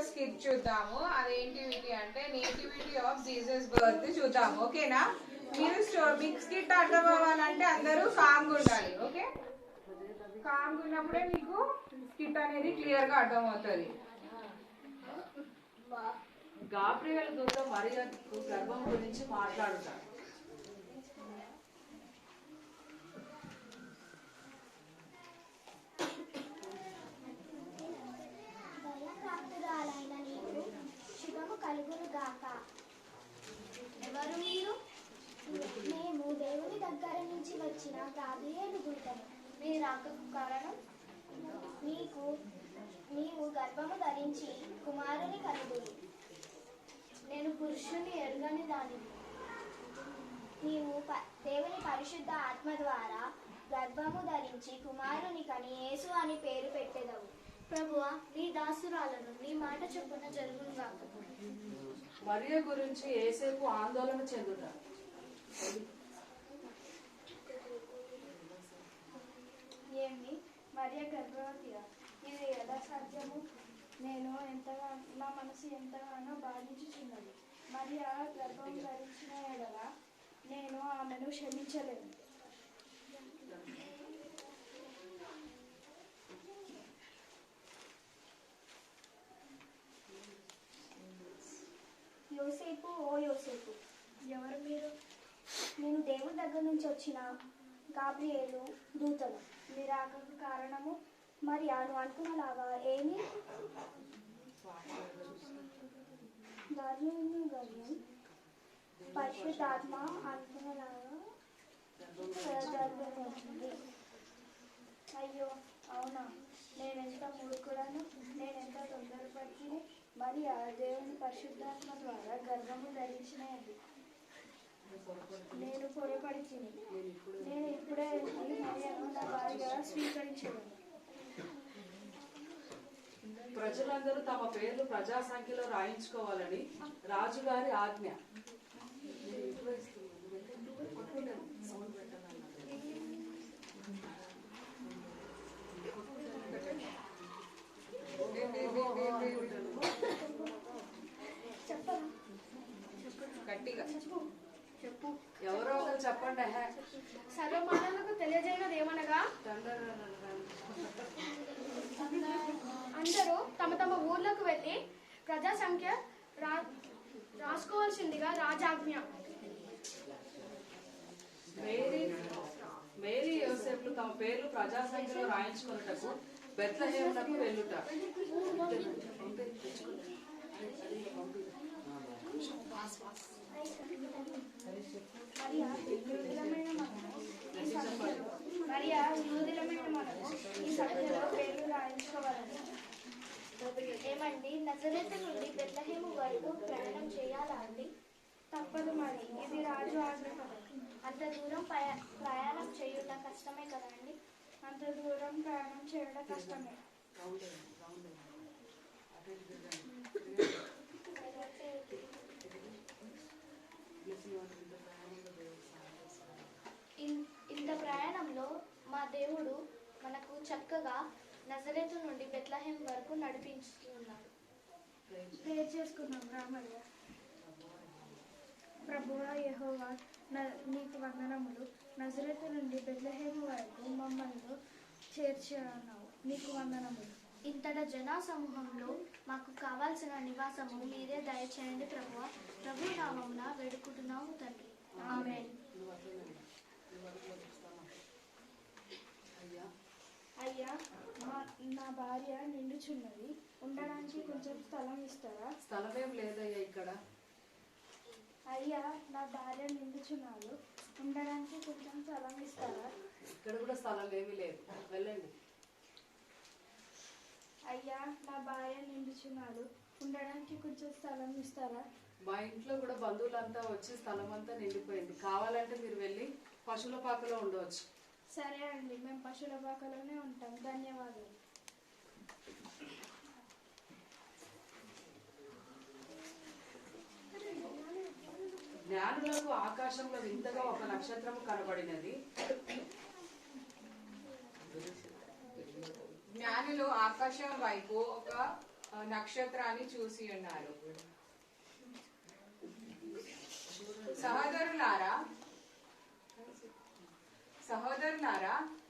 Skit చూద్దాము. అదేంటివిటీ అంటే nativity of Jesus birth చూద్దాము. ఓకేనా? మీరు మీకు స్కిట్ అర్థం అవ్వాలంటే అందరూ కామ్గా ఉండాలి. ఓకే, కామ్గా ఉన్నప్పుడే మీకు స్కిట్ అనేది క్లియర్ గా అర్థం అవుతుంది. గాబ్రియల్ దూత మరియ గర్భం గురించి మాట్లాడుతారు. ఎవరు మీరు? మేము దేవుని దగ్గర నుంచి వచ్చిన గాబ్రియేలు దూతను. మీరు రాకకు కారణం నీవు గర్భము ధరించి కుమారుని కనుగొని. నేను పురుషుని ఎరుగని దానిని. నీవు దేవుని పరిశుద్ధ ఆత్మ ద్వారా గర్భము ధరించి కుమారుని కని యేసు అని పేరు పెట్టెదవు. ప్రభువా, నీ దాసురాలను నీ మాట చొప్పున జరుగునుగాక. మరియ గురించి ఏసేపు ఆందోళన చెందుతారు. ఏమి మరియ గర్భవతిగా? ఇది ఎలా సాధ్యము? నా మనసు ఎంతగానో బాధించుచున్నది. మరియ గర్భం ధరించిన ఎడల నేను ఆమెను క్షమించలేను. యోసేపు, ఓ యోసేపు, ఎవరు మీరు? నేను దేవుడి దగ్గర నుంచి వచ్చిన గాబ్రియేలు దూతను. మీరు రాకకు కారణము మరి నువ్వు అనుకున్నలాగా ఏమి? పరిశుద్ధాత్మ అనుకున్నలాగా జరుగుతుంది. అయ్యో అవునా, నేనెంత మూర్ఖుడను, నేనెంత తొందరపడి మరి ఆ దేవుని పరిశుద్ధాత్మ ద్వారా గర్భము ధరించినది. నేను పొరపడి నేను ఇప్పుడే మరియను నా భార్యగా స్వీకరించగలను. ప్రజలందరూ తమ పేర్లు ప్రజా సంఖ్యలో రాయించుకోవాలని రాజుగారి ఆజ్ఞ. గట్టిగా చెప్పు. ఎవరో ఒకరు చెప్పండి. సర్వమానవులకు తెలియజేయనది ఏమనగా, అందరూ తమ తమ ఊర్లకు వెళ్ళి ప్రజా సంఖ్య రాసుకోవాల్సిందిగా రాజాజ్ఞ. మేరీ యోసేపులు తమ పేర్లు ప్రజా సంఖ్యలో రాయించుకున్నటకు బెత్లెహేమునకు వెళ్ళుట. మరియా యూదులమైన మనము ఈ సంఖ్యలో పేర్లు రాయించుకోవాలని. ఏమండి, నజరేతు నుండి బెత్లెహేము వరకు ప్రయాణం చేయాలా అండి? తప్పదు మరి, ఇది రాజు ఆజ్ఞ కదా. అంత దూరం ప్రయాణం చేయుట కష్టమే కదండి. అంత దూరం ప్రయాణం చేయడం కష్టమే. ఇంత ప్రయాణంలో మా దేవుడు మనకు చక్కగా నజరేతు నుండి బెత్లెహేము వరకు నడిపించుతున్నాడు. ప్రేర్ చేసుకున్నాం. రామయ్య. ప్రభువా యెహోవా, నీకు వందనములు. నజరేతు నుండి బెత్లెహేము వరకు మమ్మల్ని చేర్చున్నావు, నీకు వందనములు. ఇంతట జన సమూహంలో మాకు కావాల్సిన నివాసము మీరే దయచేయండి ప్రభువా. ప్రభు నామమున వేడుకుంటున్నాము తండ్రి. ఆమేన్. అయ్యా, నా భార్య నిండుచున్నది, ఉండడానికి కొంచెం స్థలం ఇస్తారా? స్థలం ఏం లేదయ్యా ఇక్కడ. అయ్యా, నా భార్య నిండుచున్నారు, ఉండడానికి కొంచెం స్థలం ఇస్తారా? ఇక్కడ కూడా స్థలం ఏమీ లేదు, వెళ్ళండి. అయ్యా, నా భార్య నిండుచున్నారు, ఉండడానికి కొంచెం స్థలం ఇస్తారా? మా ఇంట్లో కూడా బంధువులంతా వచ్చి స్థలం అంతా నిండిపోయింది. కావాలంటే మీరు వెళ్ళి పశువుల పాకలో ఉండవచ్చు. సరే అండి, మేము పశువుల పాకలోనే ఉంటాం. ధన్యవాదాలు. జ్ఞానులకు ఆకాశంలో వింతగా ఒక నక్షత్రము కనబడినది. జ్ఞానులు ఆకాశం వైపు ఒక నక్షత్రాన్ని చూసి ఉన్నారు. సహోదరులారా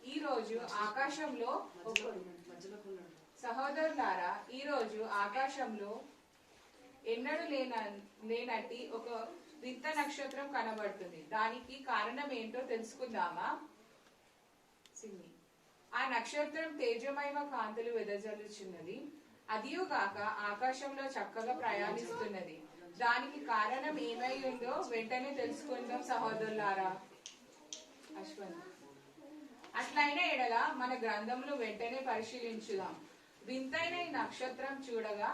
ఈ రోజు ఆకాశంలో ఎన్నడూ లేనట్టి ఒక వింత నక్షత్రం కనబడుతుంది. దానికి కారణం ఏంటో తెలుసుకుందామా? ఆ నక్షత్రం తేజమయ కాంతులు వెదజల్లుచున్నది. అదియుగాక ఆకాశంలో చక్కగా ప్రయాణిస్తున్నది. దానికి కారణం ఏమై ఉందో వెంటనే తెలుసుకుందాం సహోదరులారా. అశ్వంత్, అట్లయిన ఎడల మన గ్రంథంలో వెంటనే పరిశీలించుదాం. వింతైన ఈ నక్షత్రం చూడగా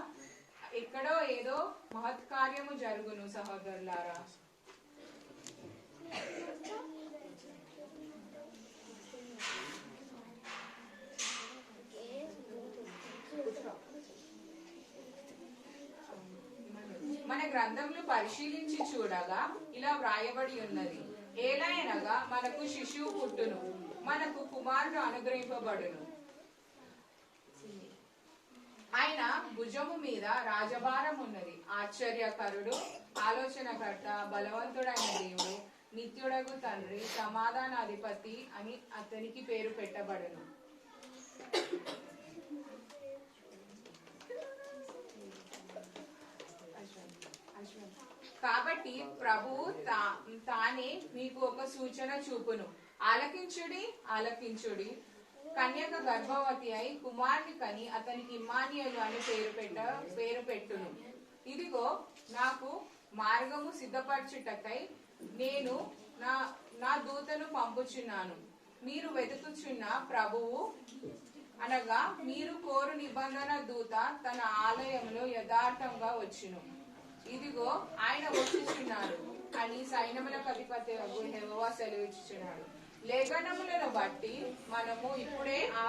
ఎక్కడో ఏదో మహత్కార్యము జరుగును సహోదరులారా. మన గ్రంథంలో పరిశీలించి చూడగా ఇలా వ్రాయబడి ఉన్నది. ఏలయనగా మనకు శిశువు పుట్టును, మనకు కుమారుడు అనుగ్రహింపబడును. ఆయన భుజము మీద రాజభారం ఉన్నది. ఆశ్చర్యకరుడు, ఆలోచనకర్త, బలవంతుడైన దేవుడు, నిత్యుడగు తండ్రి, సమాధానాధిపతి అని అతనికి పేరు పెట్టబడును. కాబట్టి ప్రభువు తానే మీకు ఒక సూచన చూపును. ఆలకించుడి. కన్యక గర్భవతి అయి కుమారుని కని అతనికి ఇమ్మానుయేలు అని పేరు పెట్టును. ఇదిగో నాకు మార్గము సిద్ధపరచుటకై నేను నా దూతను పంపుచున్నాను. మీరు వెతుకుచున్న ప్రభువు అనగా మీరు కోరు నిబంధన దూత తన ఆలయంలో యథార్థంగా వచ్చును. ఇదిగో ఆయన వచ్చుచున్నాడు అని సైన్యములకు అధిపతి యెహోవా సెలవిచ్చుచున్నాడు. లేఖనములను బట్టి మనము ఇప్పుడే ఆ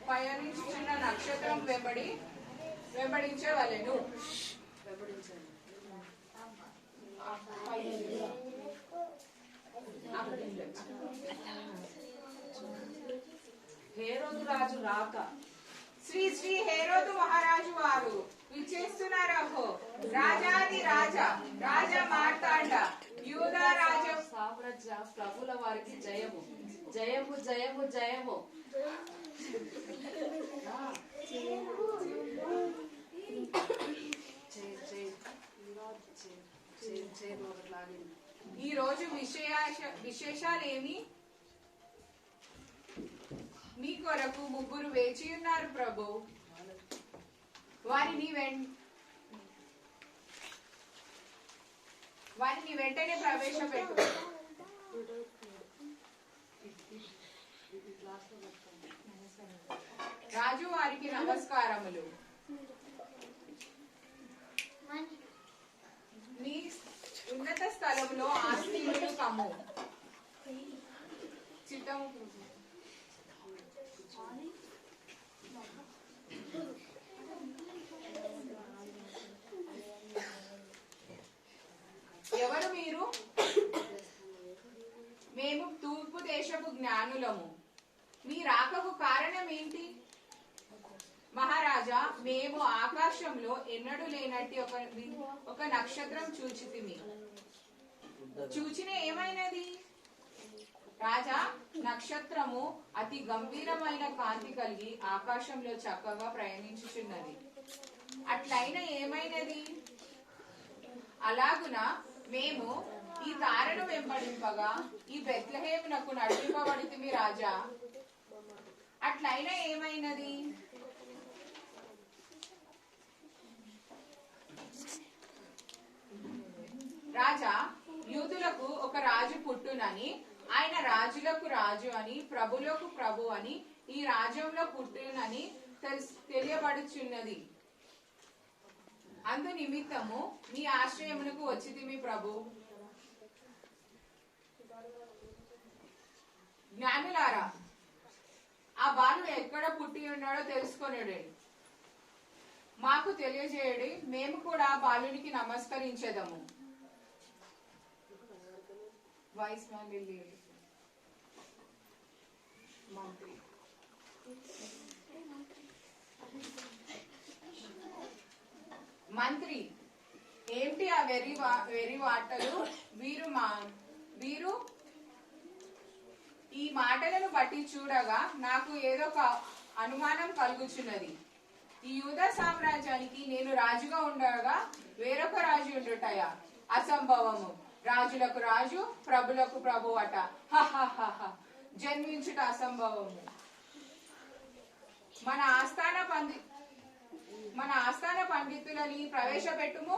పయనించుచున్న నక్షత్రం వెంబడించవలెను. హేరోదు రాజు రాక శ్రీ శ్రీ హేరోదు మహారాజు వారు విచ్చేస్తున్నారహో. రాజాది రాజ మార్తాండ యూదా రాజ సామ్రాజ్య ప్రభుల వారికి జయము జయము జయము జయము. ఈ రోజు విశేషాలేమి? మీ కొరకు ముగ్గురు వేచి ఉన్నారు ప్రభు. వారిని వెంటనే ప్రవేశపెట్టు. రాజు వారికి నమస్కారములు. నీ ఉన్నత స్థలంలో ఆసీనులు కమ్ము. చిత్తము ఎవరు మీరు? మేము తూర్పు దేశపు జ్ఞానులము. మీ రాకకు కారణం ఏంటి? మహారాజా, మేము ఆకాశంలో ఎన్నడూ లేనట్టి ఒక నక్షత్రం చూచితిమి. చూచిన ఏమైనది? రాజా, నక్షత్రము అతి గంభీరమైన కాంతి కలిగి ఆకాశంలో చక్కగా ప్రయాణించుచున్నది. అట్లయినా ఏమైనది? అలాగున మేము ఈ తారను వెంబడింపగా ఈ బెత్లెహేమునకు నడిపింపబడితిమి రాజా. అట్లయినా ఏమైనది? రాజా, యూదులకు ఒక రాజు పుట్టునని, ఆయన రాజులకు రాజు అని, ప్రభులకు ప్రభు అని, ఈ రాజ్యంలో పుట్టునని తెలియబడుచున్నది. అందు నిమిత్తము మీ ఆశ్రయమునకు వచ్చితిమి ప్రభు. జ్ఞానులారా, ఆ బాలుడు ఎక్కడ పుట్టి ఉన్నాడో తెలుసుకొనుడి, మాకు తెలియజేయడి. మేము కూడా ఆ బాలునికి నమస్కరించేదము. వైస్ మ్యాన్ మంత్రి మంత్రి ఏంటి ఆ వెర్రి వార్తలు? వీరు ఈ మాటలను బట్టి చూడగా నాకు ఏదో అనుమానం కలుగుచున్నది. ఈ యూదా సామ్రాజ్యానికి నేను రాజుగా ఉండగా వేరొక రాజు ఉండుటయా? అసంభవము. రాజులకు రాజు, ప్రభులకు ప్రభు అట. జన్మించుట అసంభవము. మన ఆస్థాన పండితులని ప్రవేశపెట్టుము.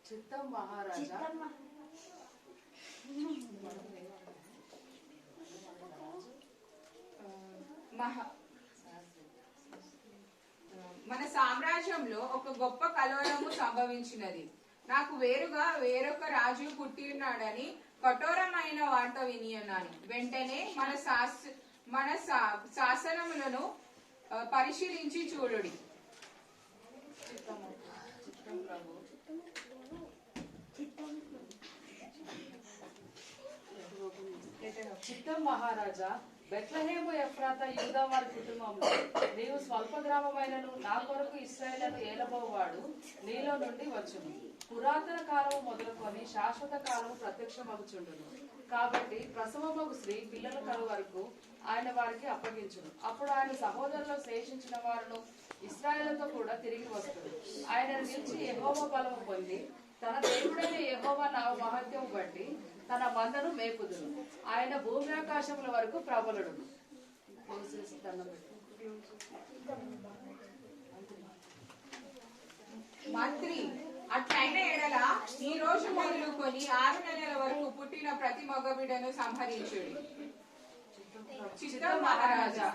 చిత్తం మహారాజా, మన సామ్రాజ్యంలో ఒక గొప్ప కలవరము సంభవించినది. నాకు వేరుగా వేరొక రాజు పుట్టి ఉన్నాడని కఠోరమైన వార్త విని ఉన్నాను. వెంటనే మన శాసనములను పరిశీలించి చూడుడి. చిత్తం మహారాజా, బెత్లెహేము ఎఫ్రాతా యూదా వారి కుటుంబంలో నీవు స్వల్ప గ్రామమైనను నా కొరకు ఇశ్రాయేలును ఏలబోవాడు నీలో నుండి వచ్చును. పురాతన కాలము మొదలుకొని శాశ్వత కాలము ప్రత్యక్షమగుచుండును. కాబట్టి ప్రసవమగు స్త్రీ పిల్లల కలు వరకు ఆయన వారికి అప్పగించును. అప్పుడు ఆయన సహోదరులు శేషించిన వారును ఇశ్రాయేలుతో కూడా తిరిగి వస్తుంది. ఆయన నిలిచి యెహోవా బలము పొంది తన దేవుడైన యెహోవా నామ మహత్యము బట్టి తన మందను మేపుదును. ఆయన భూమి ఆకాశముల వరకు ప్రబలుడు. మంత్రి అట్లైన ఎడల ఈ రోజు మొదలుకొని 6 నెలల వరకు పుట్టిన ప్రతి మగబిడ్డను సంహరించుడి. చిత్తం మహారాజా.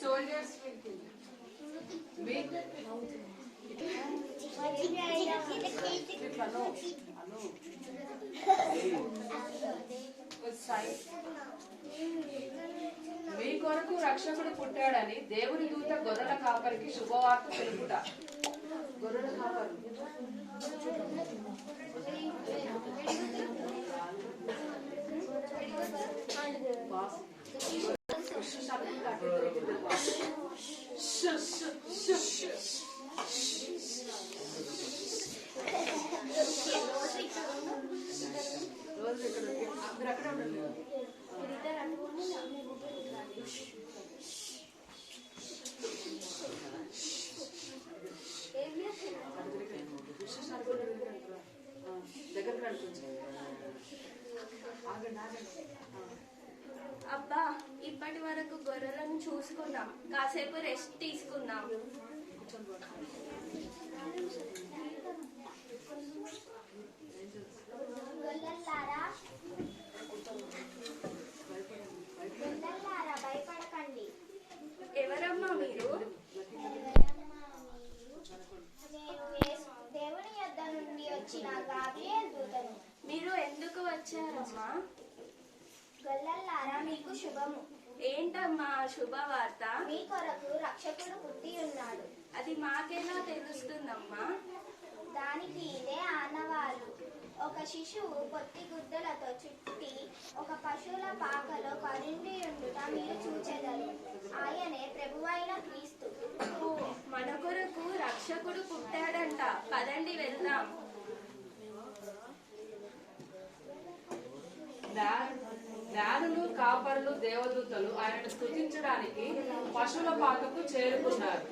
సోల్జర్స్ మీ కొరకు రక్షకుడు పుట్టాడని దేవుని దూత గొర్రెల కాపరికి శుభవార్త తెలుపుట. గొర్రెల కాపరి అబ్బా, ఇప్పటి వరకు గొర్రెలను చూసుకున్నాం, కాసేపు రెస్ట్ తీసుకుందాం. భయపడకండి. ఎవరమ్మా మీరు? దేవుని యొద్ద నుండి వచ్చిన గాబ్రియల్ దూతను. మీరు ఎందుకు వచ్చారమ్మా? గొల్లలారా, మీకు శుభము. ఏంటమ్మా శుభవార్త? మీ కొరకు రక్షకుడు పుట్టి ఉన్నాడు. అది మాకెలా తెలుస్తుందమ్మా? దానికి ఇదే ఆనవాలు. ఒక శిశువు పొత్తి గుడ్డలతో చుట్టి ఒక పశువుల పాకలో కరిండి ఉండుట మీరు చూచెదరు. ఆయనే ప్రభువైన క్రీస్తు. మన కొరకు రక్షకుడు పుట్టాడంట. పదండి వెళ్దాం. జ్ఞానులు, కాపరులు, దేవదూతలు ఆయనను స్తుతించడానికి పశువుల పాకకు చేరుకున్నారు.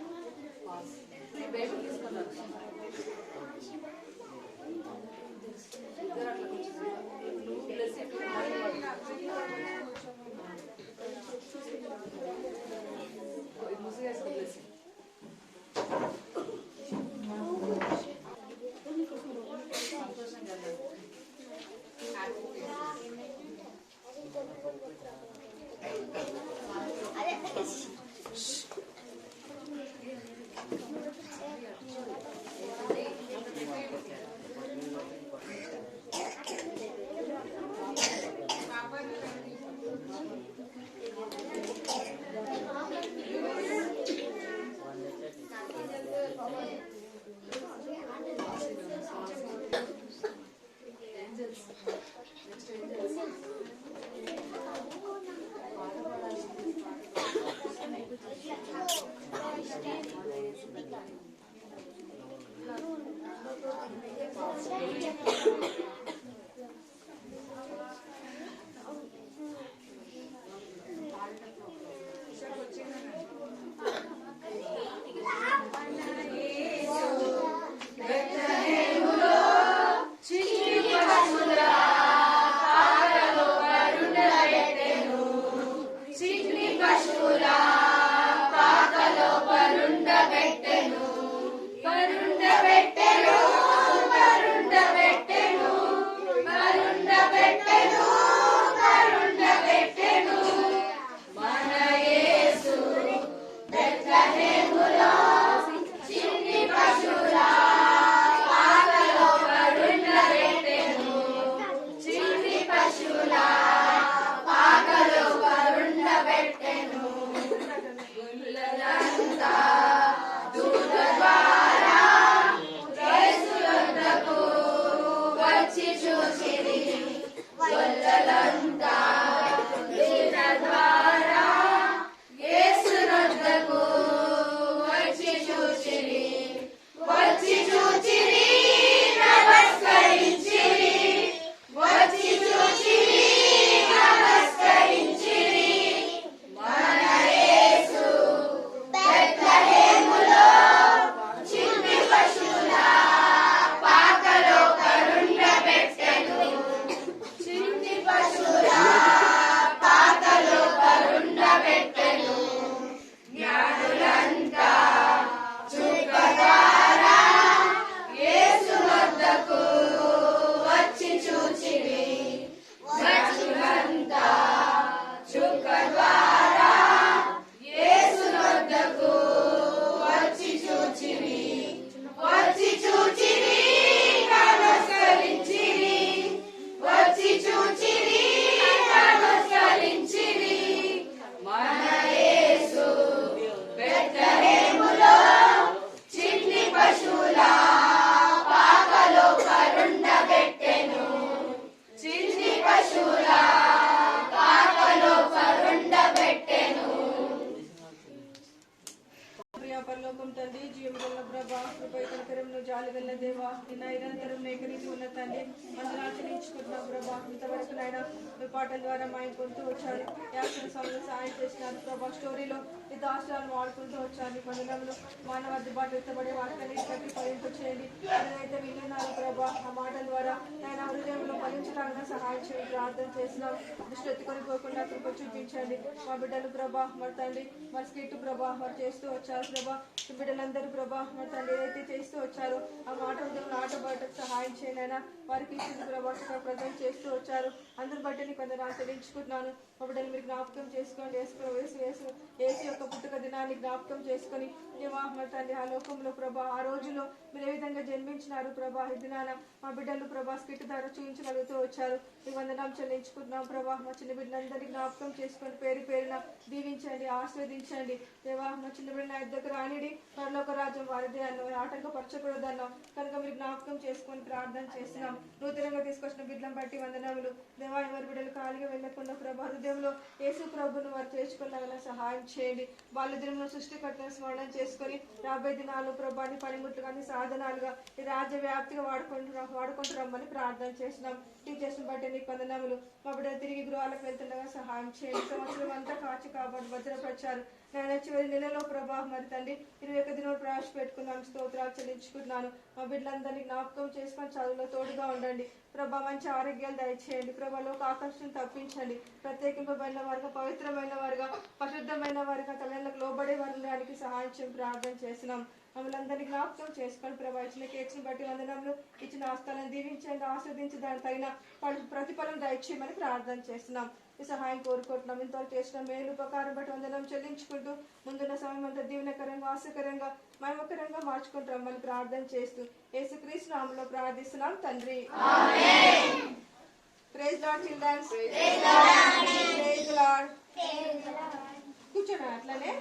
పరలోకం తండ్రి జీవుల ప్రభా కృపై కనికరమును జాలిగల దేవా నిన్న నిరంతరం ఏకరీతి ఉన్న తండ్రి మందులాచరించుకుంటున్నాం ప్రభా ఇంతవరకు నాయన మీ పాటల ద్వారా మా కొంటూ వచ్చారు యాక్షన్ సమయంలో సాయం చేసినారు ప్రభా స్టోరీలో ఈ దాష్టాలను వాడుకుంటూ వచ్చారు మందులంలో మానవ అందుబాటు ఎత్తబడే వాటిని బట్టి ఫలింపు చేయండి ఏదైతే విన్నారో ప్రభా ఆ మాటల ద్వారా ఆయన హృదయంలో ఫలించడానికి సహాయం చేయండి ప్రార్థన చేసినాం దృష్టి ఎత్తుకొని పోకుండా కృప చూపించండి మా బిడ్డలు ప్రభా మరి తండ్రి మరి స్కిట్ ప్రభా మరి చేస్తూ వచ్చారు ప్రభా బిడ్డలందరూ ప్రభా మరి తండ్రి ఏదైతే చేస్తూ వచ్చారో ఆ మాట ఆటబడటకు సహాయం చేయనైనా వారికి ఇచ్చిన ప్రభా ప్రజలు చేస్తూ వచ్చారు అందరి బట్టి నీకు కొందరు ఆచరించుకుంటున్నాను మా బిడ్డలు మీరు జ్ఞాపకం చేసుకోండి ఏసు యొక్క పుట్టుక దినాన్ని జ్ఞాపకం చేసుకొని మరి తండ్రి ఆ లోకంలో ప్రభా ఆ రోజులో మీరు ఏ విధంగా జన్మించినారు ప్రభా ఈ దినాన మా బిడ్డలు ప్రభా స్కిట్ ద్వారా చూపించగలుగుతూ వచ్చారు ఈ వందనాలు చెల్లించుకుంటున్నాం ప్రభా మా చిన్న బిడ్డలందరినీ జ్ఞాపకం చేసుకొని పేరు పేరున దీవించండి ఆస్వాదించండి దేవా మా చిన్న బిడ్డ నా దగ్గర ఆనిడి పరలోక రాజ్యం వారిదే అన్నాం ఆటంకపరచకూడదు అన్నాం కనుక మీరు జ్ఞాపకం చేసుకొని ప్రార్థన చేస్తున్నాం నూతనంగా తీసుకొచ్చిన బిడ్డలను బట్టి వందనములు దేవా ఎవరి బిడ్డలు ఖాళీగా వెళ్ళకుండా ప్రభా హృదయంలో యేసు ప్రభును వారు చేర్చుకున్న సహాయం చేయండి వాళ్ళ దినంలో సృష్టికర్తను స్మరణ చేసుకొని రాబోయే దినాలు ప్రభాని పనిముట్లు కానీ సాధనాలుగా ఈ రాజ్య వ్యాప్తిగా వాడుకుంటూ రమ్మని ప్రార్థన చేస్తున్నాం టీచర్స్ బట్టి నీకు వందనములు మా బిడ్డ తిరిగి గృహాలకు వెళ్తుండగా సహాయం చేయండి సంవత్సరం అంతా కాచి కాబట్టి భద్రపరిచారు నేను చివరి నెలలో ప్రభా మరి తండ్రి 21 దినాలు ప్రవేశపెట్టుకున్నాం స్తోత్రాలు చెల్లించుకుంటున్నాను మా బిడ్డలందరినీ జ్ఞాపకం చేసుకొని చదువులో తోడుగా ఉండండి ప్రభా మంచి ఆరోగ్యాలు దయచేయండి ప్రభాలోకి ఆకర్షణ తప్పించండి ప్రత్యేకింపబడిన వారుగా పవిత్రమైన వారుగా పరిశుద్ధమైన వారుగా తల్లిదండ్రులకు లోబడే వారికి సహాయం చేసి ప్రార్థన చేస్తున్నాం మమ్మల్ని అందరినీ జ్ఞాపకం చేసుకొని ప్రభా ఇచ్చిన కేక్స్ ని బట్టి వందనములు ఇచ్చిన ఆస్థాలను దీవించండి ఆస్వాదించి దాని తగిన ప్రతిఫలం దయచేయమని ప్రార్థన చేస్తున్నాం ఈ సహాయం కోరుకుంటున్నాం ఇంతవరకు చేసిన మేలు ఉపకారం బట్టి వందనం చెల్లించుకుంటూ ముందున్న సమయం అంతా దీవెనకరంగా ఆశకరంగా మహిమకరంగా మార్చుకుంటాం మళ్ళీ ప్రార్థన చేస్తూ యేసుక్రీస్తు నామములో ప్రార్థిస్తున్నాం తండ్రి praise lord children's praise lord కూర్చోండి అట్లనే